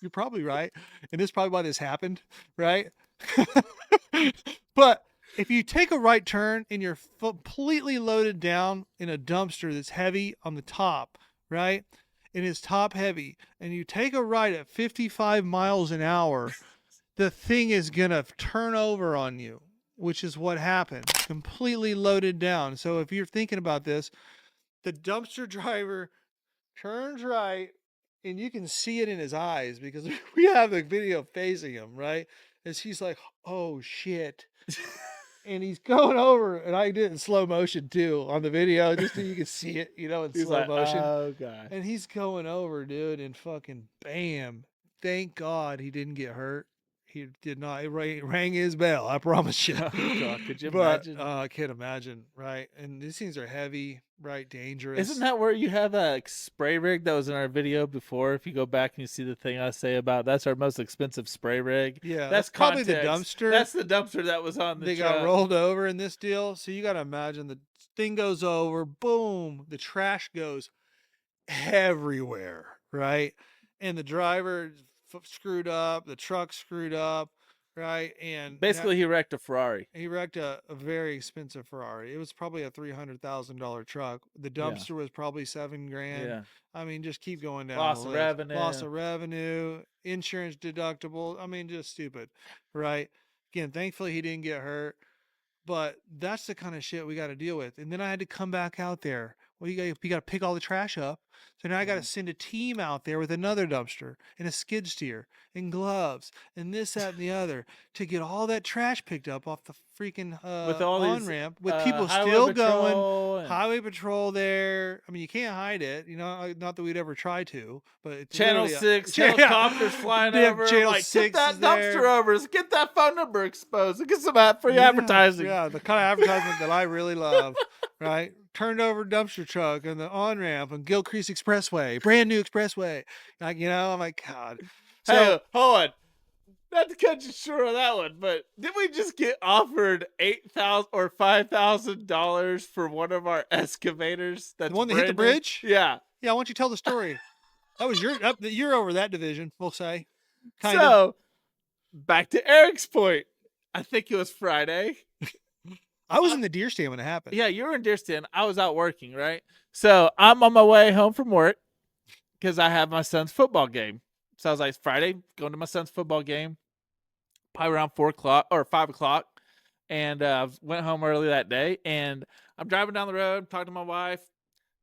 you're probably right. And this is probably why this happened, right? But if you take a right turn and you're completely loaded down in a dumpster that's heavy on the top, right? And it's top heavy, and you take a right at 55 miles an hour, the thing is going to turn over on you, which is what happened. Completely loaded down. So if you're thinking about this, the dumpster driver turns right, and you can see it in his eyes because we have the video facing him, right? As he's like, oh shit. And he's going over, and I did it in slow motion too on the video, just so you can see it, in slow motion. Oh god. And he's going over, dude, and fucking bam. Thank God he didn't get hurt. He did not. It rang his bell, I promise you. Oh god, could you But imagine? I can't imagine, right? And these things are heavy, right? Dangerous. Isn't that where you have that spray rig that was in our video before? If you go back and you see the thing I say about that's our most expensive spray rig. Yeah, that's probably the context. dumpster. That's the dumpster that was on the They truck. got rolled over in this deal. So you got to imagine the thing goes over, boom, the trash goes everywhere, right? And the driver screwed up, the truck screwed up, right? And basically he wrecked a Ferrari. He wrecked a very expensive Ferrari. It was probably a $300,000 truck. The dumpster was probably $7,000. Yeah. I mean, just keep going down. Loss of revenue. Loss of revenue, insurance deductible. I mean, just stupid, right? Again, thankfully he didn't get hurt. But that's the kind of shit we got to deal with. And then I had to come back out there. Well, you got to pick all the trash up. So now I got to send a team out there with another dumpster and a skid steer and gloves and this, that, and the other to get all that trash picked up off the freaking with all on these ramp with people highway still going. patrol and Highway patrol there. I mean, you can't hide it. You know, not that we'd ever try to, but it's Channel literally 6 Yeah. helicopters flying Damn, over. Channel Like, 6 get that is there. dumpster over. Get that phone number exposed. Get some free Yeah, advertising. Yeah, the kind of advertisement that I really love, right? Turned over dumpster truck and the on ramp and Gilcrease Expressway, brand new expressway. Like, you know, I'm like, God. So, Hey, hold on. Not to cut you short on that one, but did we just get offered $8,000 or $5,000 for one of our excavators? That's the one that hit the brand new? bridge? Yeah. Yeah, why don't you tell the story? That was you're over that division, we'll say. Kind of. So, back to Eric's point. I think it was Friday. I was in the deer stand when it happened. Yeah, you were in deer stand. I was out working, right? So I'm on my way home from work because I have my son's football game. So I was like, Friday, going to my son's football game, probably around 4 o'clock or 5 o'clock. And went home early that day. And I'm driving down the road, talking to my wife,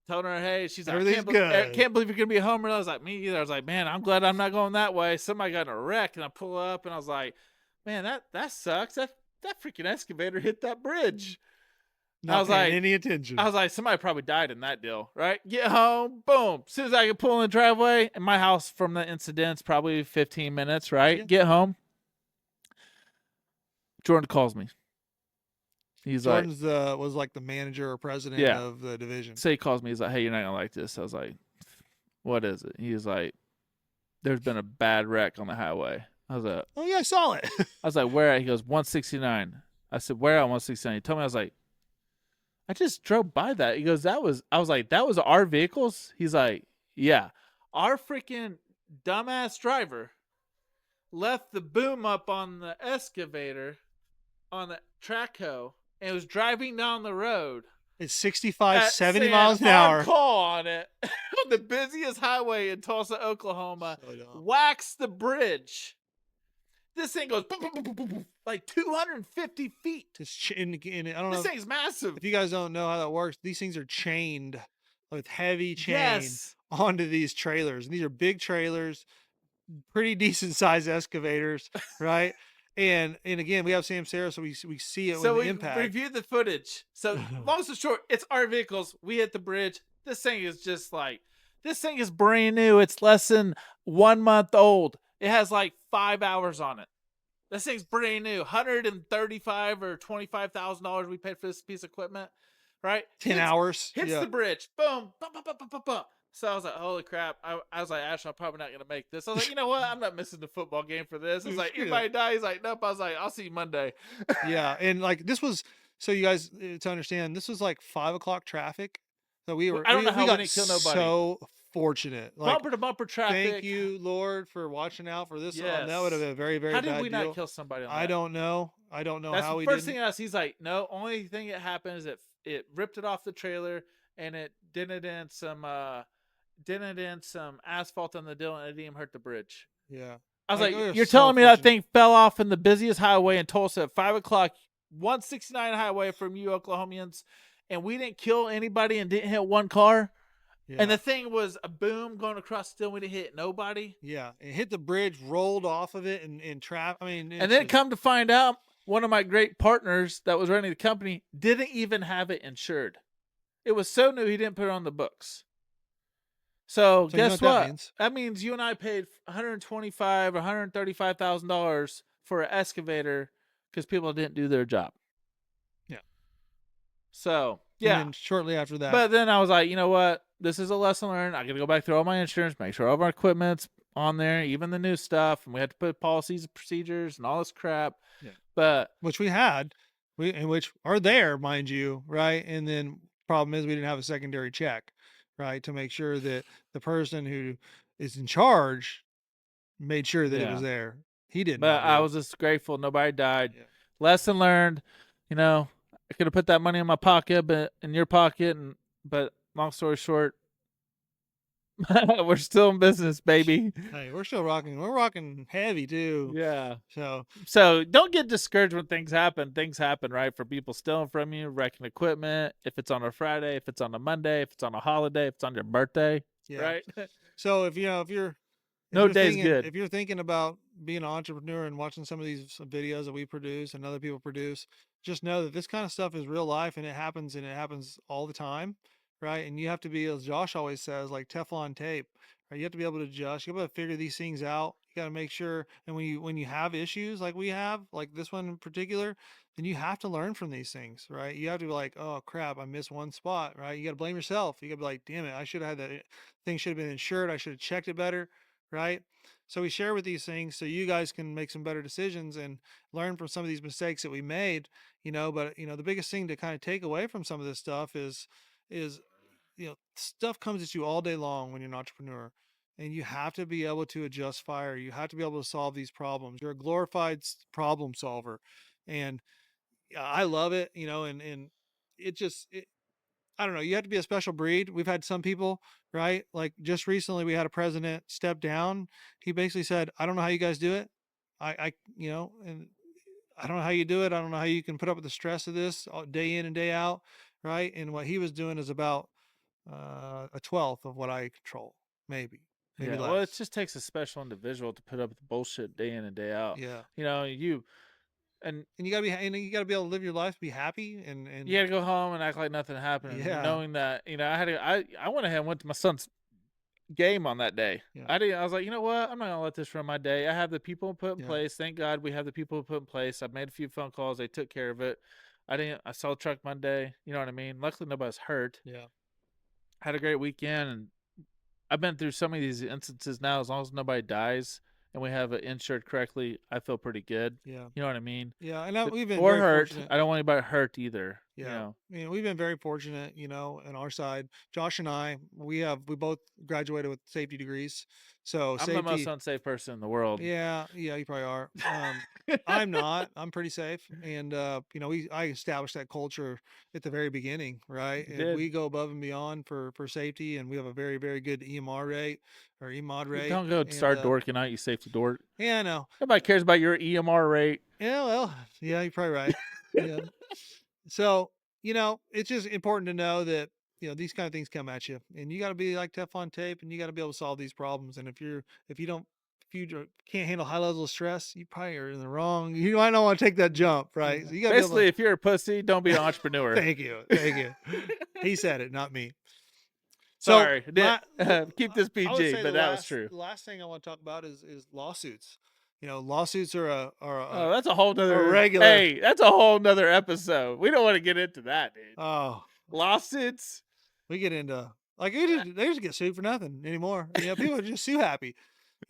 telling her, hey, she's like, Everything's good. Can't believe you're going to be home early. I was like, me either. I was like, man, I'm glad I'm not going that way. Somebody got in a wreck. And I pull up and I was like, man, that sucks. That freaking excavator hit that bridge. Not I was paying like, any attention. I was like, somebody probably died in that deal, right? Get home, boom. As soon as I could pull in the driveway, and my house from the incident's probably 15 minutes, right? Yeah. Get home. Jordan calls me. He's Jordan's was like the manager or president Yeah. of the division. So he calls me. He's like, hey, you're not going to like this. I was like, what is it? He was like, there's been a bad wreck on the highway. I was like, Oh yeah, I saw it. I was like, where at? He goes, 169. I said, where at 169? He told me. I was like, I just drove by that. He goes, I was like, that was our vehicles? He's like, yeah. Our freaking dumbass driver left the boom up on the excavator on the track hoe and was driving down the road. It's 65, at 70 saying, miles an "Hard hour. call on it on the busiest highway in Tulsa, Oklahoma. So dumb. Whacks the bridge. This thing goes boom, boom, boom, boom, boom, boom, like 250 feet. And I don't know This thing's massive. if you guys don't know how that works. These things are chained with heavy chain Yes. onto these trailers. And these are big trailers, pretty decent sized excavators, right? And again, we have Sam Sarah, so we see it So with we the impact. reviewed the footage. So long story short, it's our vehicles. We hit the bridge. This thing is just like, this thing is brand new. It's less than 1 month old. It has like 5 hours on it. This thing's brand new. $135,000 or $25,000 we paid for this piece of equipment, right? 10 hours. Hits Yeah. the bridge. Boom. Bum, bum, bum, bum, bum, bum. So I was like, holy crap. I was like, Ash, I'm probably not going to make this. I was like, you know what? I'm not missing the football game for this. I was like, Screw anybody die? He's like, nope. I was like, I'll see you Monday. Yeah. And like this was, so you guys to understand, this was like 5 o'clock traffic. So we were, I don't know how we got didn't kill nobody. so fortunate. Like, Bumper to bumper traffic. thank you, Lord, for watching out for this. Yes. That would have been a very, very How bad did we deal. not kill somebody on that? I don't know. I don't know That's how the we first did. thing I asked. He's like, no, only thing that happened is it ripped it off the trailer and it dented in some asphalt on the deal and it didn't even hurt the bridge. Yeah. I was Like, like, we were you're so telling me that fortunate. thing fell off in the busiest highway in Tulsa at 5 o'clock, 169 highway from you Oklahomians, and we didn't kill anybody and didn't hit one car? Yeah. And the thing was a boom going across still. We didn't hit nobody. Yeah. It hit the bridge, rolled off of it, and trap. I mean, And then come to find out, one of my great partners that was running the company didn't even have it insured. It was so new he didn't put it on the books. So you know guess what that what? means? That means you and I paid $125,000 or $135,000 for an excavator because people didn't do their job. Yeah. So And then shortly after that. but then I was like, you know what? This is a lesson learned. I got to go back through all my insurance, make sure all of our equipment's on there, even the new stuff, and we had to put policies and procedures and all this crap. Yeah. But which we had, which are there, mind you, right? And then problem is we didn't have a secondary check, right, to make sure that the person who is in charge made sure that it was there. He didn't. But I was just grateful nobody died. Yeah. Lesson learned. You know, I could have put that money in my pocket, but in your pocket. But long story short, We're still in business, baby. Hey, we're still rocking. We're rocking heavy too. Yeah. So So don't get discouraged when things happen. Things happen, right? For people stealing from you, wrecking equipment. If it's on a Friday, if it's on a Monday, if it's on a holiday, if it's on your birthday, yeah. right? So if you know if you're No day's good. if you're thinking about being an entrepreneur and watching some of these videos that we produce and other people produce, just know that this kind of stuff is real life and it happens all the time, right? And you have to be, as Josh always says, like Teflon tape, right? You have to be able to adjust. You have to figure these things out. You got to make sure. And when you have issues like we have, like this one in particular, then you have to learn from these things, right? You have to be like, oh crap, I missed one spot, right? You got to blame yourself. You got to be like, damn it, I should have had that thing should have been insured. I should have checked it better, right? So we share with these things so you guys can make some better decisions and learn from some of these mistakes that we made, but the biggest thing to kind of take away from some of this stuff is stuff comes at you all day long when you're an entrepreneur, and you have to be able to adjust fire. You have to be able to solve these problems. You're a glorified problem solver, and I love it, and it just I don't know. You have to be a special breed. We've had some people, right? Like just recently, we had a president step down. He basically said, "I don't know how you guys do it. And I don't know how you do it. I don't know how you can put up with the stress of this day in and day out, right?" And what he was doing is about a twelfth of what I control, maybe Yeah. Well, it less. just takes a special individual to put up with the bullshit day in and day out. Yeah, You and and you gotta be able to live your life, be happy, and you got to go home and act like nothing happened, yeah, knowing that I went ahead and went to my son's game on that day. yeah, I was like, you know what? I'm not gonna let this ruin my day. I have the people put in yeah, place. Thank God we have the people put in place. I made a few phone calls. They took care of it. I saw the truck Monday. You know what I mean? Luckily nobody's hurt. yeah, Had a great weekend, and I've been through some of these instances now. As long as nobody dies and we have it insured correctly, I feel pretty good. yeah, You know what I mean? yeah. And we've been Or very hurt. fortunate. I don't want anybody hurt either. Yeah. We've been very fortunate, on our side. Josh and I, we both graduated with safety degrees. So I'm the most safety, unsafe person in the world. yeah, you probably are. I'm not. I'm pretty safe. And I established that culture at the very beginning, right? You And did. we go above and beyond for safety, and we have a very, very good EMR rate or EMOD rate. Don't go And start dorking out, you safety dork. yeah, I know. Nobody cares about your EMR rate. Yeah, well, yeah, you're probably right. Yeah. So, it's just important to know that, these kind of things come at you, and you got to be like Teflon tape, and you got to be able to solve these problems. And if you can't handle high levels of stress, you probably are in the wrong. You might not want to take that jump, right? So you got to be able Basically, to. if you're a pussy, don't be an entrepreneur. Thank you, thank you. He said it, not me. So Sorry, keep this I would PG, say but that was true. the last thing I want to talk about is lawsuits. Lawsuits are Oh, that's a whole nother regular. Hey, that's a whole nother episode. We don't want to get into that, dude. Oh, Lawsuits. we get into like they just get sued for nothing anymore. People are just sue happy.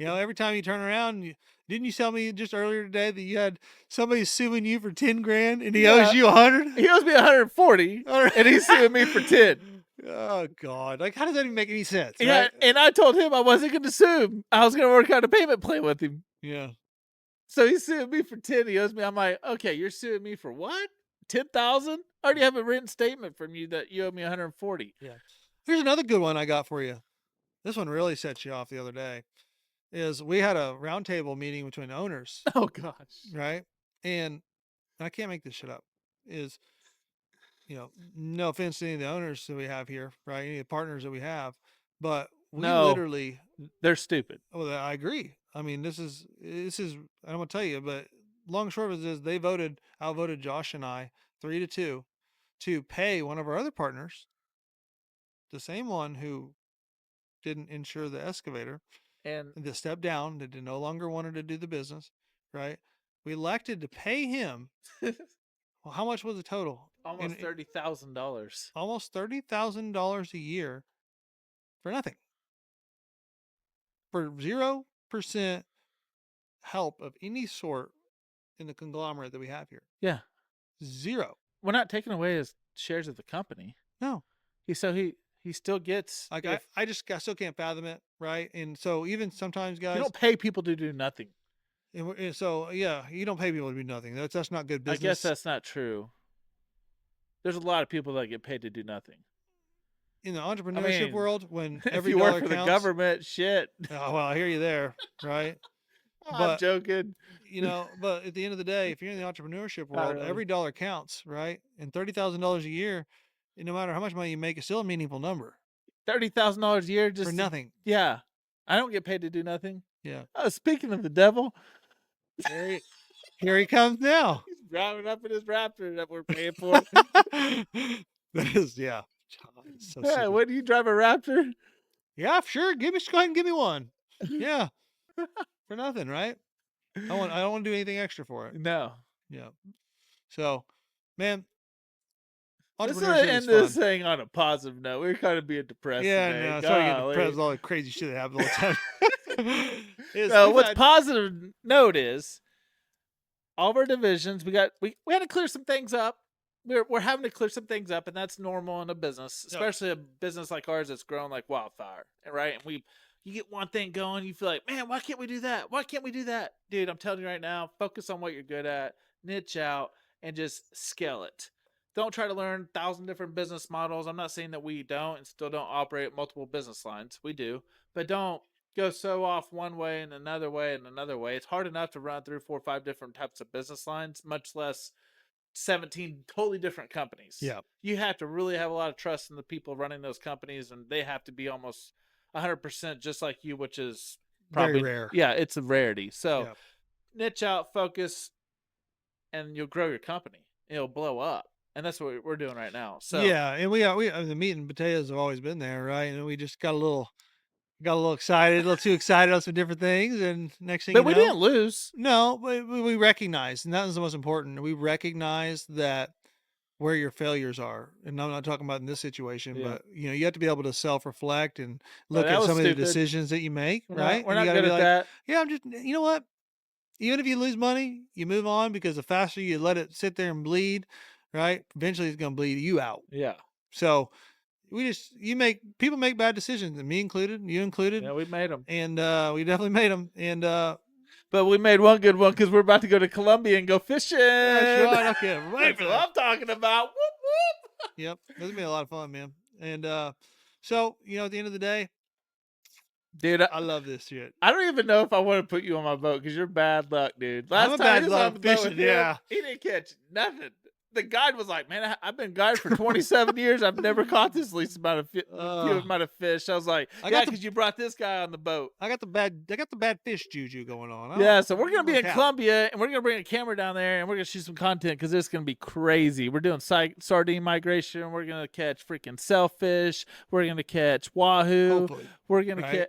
Every time you turn around, didn't you tell me just earlier today that you had somebody suing you for 10 grand and he owes you 100? He owes me 140, and he's suing me for 10. Oh God! Like, how does that even make any sense? Yeah, Right? and I told him I wasn't going to sue him. I was going to work out a payment plan with him. Yeah. So he's suing me for 10. He owes me. I'm like, okay, you're suing me for what? 10,000? I already have a written statement from you that you owe me 140. Yeah. Here's another good one I got for you. This one really set you off the other day. Is we had a roundtable meeting between owners, Oh gosh. right? And I can't make this shit up. Is no offense to any of the owners that we have here, right? Any of the partners that we have, but we No. literally, They're stupid. well, I agree. I mean, this is, I'm gonna tell you, but long and short of it is they outvoted Josh and I 3-2 to pay one of our other partners, the same one who didn't insure the excavator, And that stepped down, that no longer wanted to do the business, right? We elected to pay him. Well, how much was the total? almost $30,000. Almost $30,000 a year for nothing, for 0% help of any sort in the conglomerate that we have here. Yeah. Zero. We're not taking away his shares of the company. No. He still gets Like if I still can't fathom it, right? And so even sometimes, you guys, don't pay people to do nothing. and so yeah, you don't pay people to do nothing. That's not good business. I guess that's not true. There's a lot of people that get paid to do nothing. in the entrepreneurship mean, world, when if every you work dollar for the counts. government, shit. Oh, well, I hear you there, right? I'm But joking. but at the end of the day, if you're in the entrepreneurship Not world, really. every dollar counts, right? And $30,000 a year, no matter how much money you make, it's still a meaningful number $30,000 a year for just nothing. yeah. I don't get paid to do nothing. Yeah. Oh, speaking of the devil, Here he comes now. he's driving up in his Raptor that we're paying for. That is, yeah. God, it's so Yeah, stupid. when do you drive a Raptor? Yeah, sure. Go ahead and give me one. Yeah. For nothing, right? I don't want to do anything extra for it. No. Yeah. So, man, Let's entrepreneurship end is this fun. thing on a positive note. We're kind of being depressed Yeah, today. no, sorry to get Golly. depressed with all the crazy shit that happens all the time. No, what's positive note is all of our divisions. We had to clear some things up. We're having to clear some things up, and that's normal in a business, especially a business like ours that's growing like wildfire. Right? And you get one thing going, you feel like, man, why can't we do that? Why can't we do that, dude? I'm telling you right now, focus on what you're good at, niche out, and just scale it. Don't try to learn 1,000 different business models. I'm not saying that we don't and still don't operate multiple business lines. We do, but don't go so off one way and another way and another way. It's hard enough to run through 4 or 5 different types of business lines, much less 17 totally different companies. Yeah. You have to really have a lot of trust in the people running those companies, and they have to be almost 100% just like you, which is probably very rare. Yeah, it's a rarity. So Yeah. niche out, focus, and you'll grow your company. It'll blow up. And that's what we're doing right now. So yeah, and the meat and potatoes have always been there, right? And we just got a little excited, a little too excited on some different things, and next thing but you we know, didn't lose. no, we recognize, and that was the most important. We recognize that where your failures are, and I'm not talking about in this situation, Yeah. but you have to be able to self-reflect and Well, look that at was some of the stupid. decisions that you make, We're right? We're And you not gotta good be at like, that. yeah, I'm just, you know what? Even if you lose money, you move on, because the faster you let it sit there and bleed, right? Eventually it's going to bleed you out. Yeah. So people make bad decisions, and me included, you included. Yeah, we made them. And we definitely made them. And but we made one good one because we're about to go to Colombia and go fishing. that's right. Okay. That's what I'm talking about. Whoop, whoop. Yep. This has been a lot of fun, man. And so, at the end of the day, dude, I love this shit. I don't even know if I want to put you on my boat because you're bad luck, dude. Last I'm a time bad he was luck on the boat with fishing, him, yeah. he didn't catch nothing. The guide was like, "Man, I've been guiding for 27 years. I've never caught this least amount of few amount of fish." I was like, "Yeah, because you brought this guy on the boat." I got the bad fish juju going on. Yeah, so we're gonna be in Colombia, and we're gonna bring a camera down there, and we're gonna shoot some content because it's gonna be crazy. We're doing sardine migration. We're gonna catch freaking sailfish. We're gonna catch wahoo. Hopefully, we're gonna catch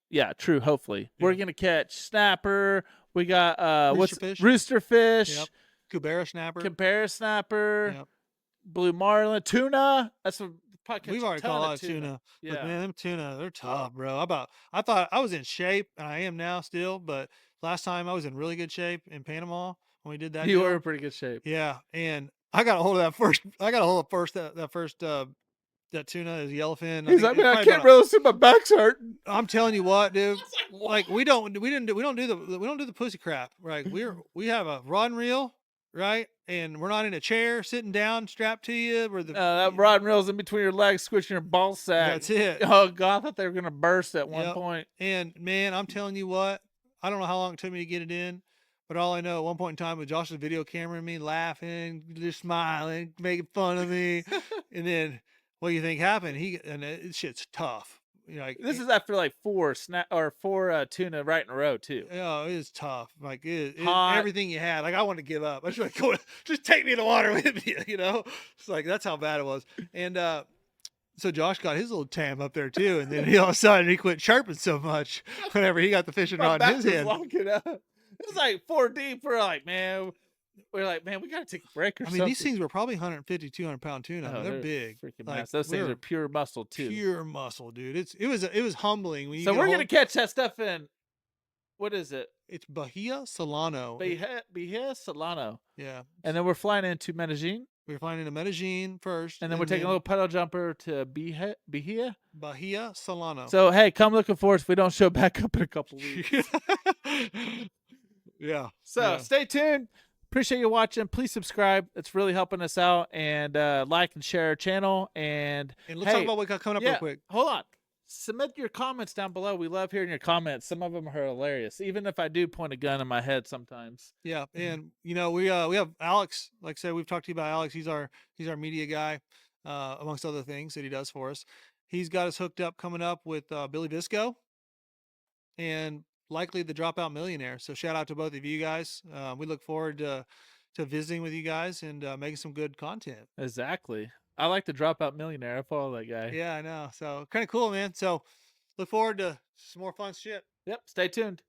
yeah, true. Hopefully, we're gonna catch snapper. We got rooster fish. Yep. Kubera snapper. Yep. Blue marlin, tuna. That's what we've already caught a lot of tuna. Yeah, but man, them tuna, they're tough, bro. I thought I was in shape, and I am now still. But last time I was in really good shape in Panama when we did that. You were in pretty good shape. Yeah, and I got a hold of that first. That tuna is yellowfin. He's like, man, I can't really see, my back's hurting. I'm telling you what, dude. Like we don't do the pussy crap, right? We have a rod and reel, right? And we're not in a chair sitting down strapped to you. That rod and reel's in between your legs, squishing your ball sack. That's it. Oh God, I thought they were gonna burst at one point. And man, I'm telling you what, I don't know how long it took me to get it in. But all I know at one point in time with Josh's video camera, me laughing, just smiling, making fun of me, and then what do you think happened? This shit's tough. This is after like 4 tuna right in a row too. Oh, it is tough. Like everything you had. Like I want to give up. I was like, go, just take me in the water with you. It's like that's how bad it was. And so Josh got his little tam up there too, and then all of a sudden he quit chirping so much whenever he got the fishing rod in his hand. It was like 4 deep. We're like, man, we got to take a break or something. These things were probably 150, 200 pound tuna. Oh, they're big. Freaking massive. Those things are pure muscle too. Pure muscle, dude. It was humbling. So we're going to catch that stuff in, what is it? It's Bahia Solano. Bahia Solano. Yeah. And then we're flying into Medellin. We're flying into Medellin first. And then we're taking a little pedal jumper to Bahia Solano. So, hey, come looking for us if we don't show back up in a couple weeks. Yeah. So stay tuned. appreciate you watching. Please subscribe. It's really helping us out. And like and share our channel. And And let's talk hey, about what got coming up real yeah, quick. hold on. Submit your comments down below. We love hearing your comments. Some of them are hilarious, even if I do point a gun in my head sometimes. Yeah, and we have Alex. Like I said, we've talked to you about Alex. He's our media guy, amongst other things that he does for us. He's got us hooked up coming up with Billy Visco and likely the Dropout Millionaire. So shout out to both of you guys. We look forward to visiting with you guys and making some good content. Exactly. I like the Dropout Millionaire. I follow that guy. Yeah, I know. So kind of cool, man. So look forward to some more fun shit. Yep. Stay tuned.